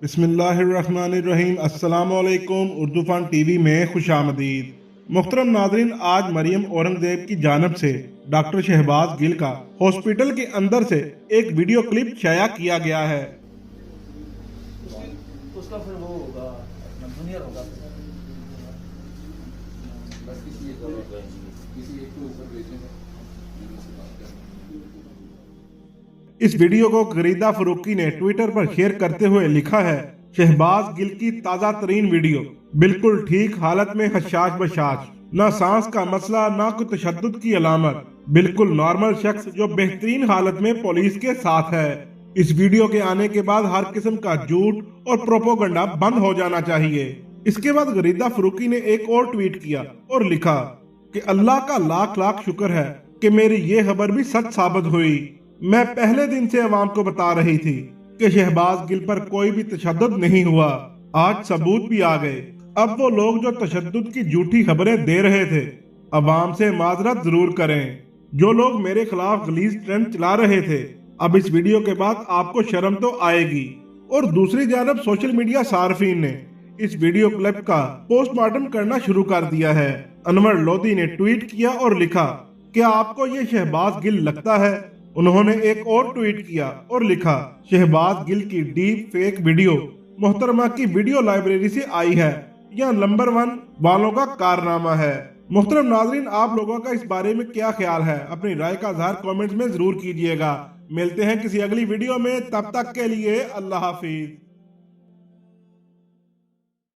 बिस्मिल्लाहिर्रहमानिर्रहीम। अस्सलामुअलैकुम। Urdu fun TV में खुशामदीद। मुहतरम नाजरीन, आज मरियम औरंगजेब की जानब से डॉक्टर शहबाज गिल का हॉस्पिटल के अंदर से एक वीडियो क्लिप शाया किया गया है। उसका फिर वो होगा अपना जूनियर होगा। बस किसी एक को ऊपर भेजेंगे। इस वीडियो को गरीदा फरूकी ने ट्विटर पर शेयर करते हुए लिखा है, शहबाज गिल की ताजा तरीन वीडियो, बिल्कुल ठीक हालत में हशाश बशाश, ना सांस का मसला ना कोई तशद्दुद की अलामत, बिल्कुल नॉर्मल शख्स जो बेहतरीन हालत में पुलिस के साथ है। इस वीडियो के आने के बाद हर किस्म का झूठ और प्रोपोगंडा बंद हो जाना चाहिए। इसके बाद गरीदा फरूकी ने एक और ट्वीट किया और लिखा कि अल्लाह का लाख लाख शुक्र है कि मेरी ये खबर भी सच साबित हुई। मैं पहले दिन से अवाम को बता रही थी कि शहबाज गिल पर कोई भी तशद्दुद नहीं हुआ। आज सबूत भी आ गए। अब वो लोग जो तशद्दुद की झूठी खबरें दे रहे थे, अवाम से माजरत जरूर करें। जो लोग मेरे खिलाफ गलीज ट्रेंड चला रहे थे, अब इस वीडियो के बाद आपको शर्म तो आएगी। और दूसरी जानब सोशल मीडिया सार्फिन ने इस वीडियो क्लिप का पोस्टमार्टम करना शुरू कर दिया है। अनवर लोधी ने ट्वीट किया और लिखा, क्या आपको ये शहबाज गिल लगता है? उन्होंने एक और ट्वीट किया और लिखा, शहबाज गिल की डीप फेक वीडियो मोहतरमा की वीडियो लाइब्रेरी से आई है, यह नंबर 1 वालों का कारनामा है। मोहतरम नाजरीन, आप लोगों का इस बारे में क्या ख्याल है? अपनी राय का इजहार कमेंट्स में जरूर कीजिएगा। मिलते हैं किसी अगली वीडियो में, तब तक के लिए अल्लाह हाफिज।